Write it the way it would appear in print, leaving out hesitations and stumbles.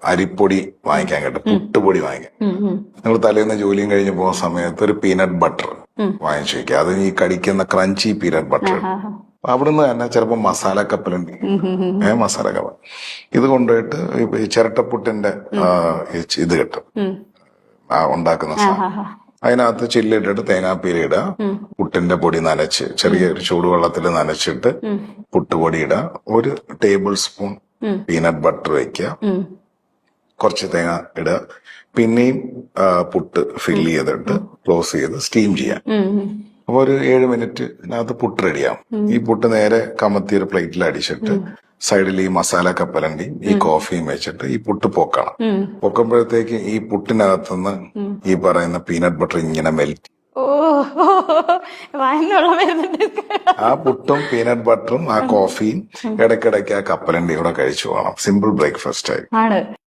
അരിപ്പൊടി വാങ്ങിക്കാൻ കിട്ടും, പുട്ടുപൊടി വാങ്ങിക്കാൻ. നിങ്ങൾ തലേന്ന് ജോലിയും കഴിഞ്ഞ് പോകുന്ന സമയത്ത് ഒരു പീനട്ട് ബട്ടർ വാങ്ങിച്ചു വെക്കുക. അത് ഈ കടിക്കുന്ന ക്രഞ്ചി പീനട്ട് ബട്ടർ. അവിടുന്ന് തന്നെ ചിലപ്പോൾ മസാല കപ്പലുണ്ട്, മസാല കപ്പൽ ഇത് കൊണ്ടുപോയിട്ട് ഈ ചിരട്ടപ്പുട്ടിന്റെ ഇത് കിട്ടും, ഉണ്ടാക്കുന്ന സാധനം. അതിനകത്ത് ചില്ലിട്ടിട്ട് തേങ്ങാപ്പീര ഇടുക, പുട്ടിന്റെ പൊടി നനച്ച് ചെറിയൊരു ചൂടുവെള്ളത്തിൽ നനച്ചിട്ട് പുട്ടുപൊടി ഇടുക, 1 ടേബിൾ സ്പൂൺ പീനട്ട് ബട്ടർ വയ്ക്കുക, കുറച്ച് തേങ്ങ ഇടുക, പിന്നെയും പുട്ട് ഫില്ല് ചെയ്തിട്ട് ക്ലോസ് ചെയ്ത് സ്റ്റീം ചെയ്യാം. അപ്പൊ ഒരു 7 മിനിറ്റ് ഇതിനകത്ത് പുട്ട് റെഡിയാവും. ഈ പുട്ട് നേരെ കമത്തി ഒരു പ്ലേറ്റിൽ അടിച്ചിട്ട് സൈഡിൽ ഈ മസാല കപ്പലണ്ടിയും ഈ കോഫിയും വെച്ചിട്ട് ഈ പുട്ട് പൊക്കണം. പൊക്കുമ്പോഴത്തേക്ക് ഈ പുട്ടിനകത്തുനിന്ന് ഈ പറയുന്ന പീനട്ട് ബട്ടർ ഇങ്ങനെ മെൽറ്റ്, ആ പുട്ടും പീനട്ട് ബട്ടറും ആ കോഫിയും ഇടയ്ക്കിടയ്ക്ക് ആ കപ്പലണ്ടിയും കൂടെ കഴിച്ചു പോകണം. സിമ്പിൾ ബ്രേക്ക്ഫാസ്റ്റ് ആയി.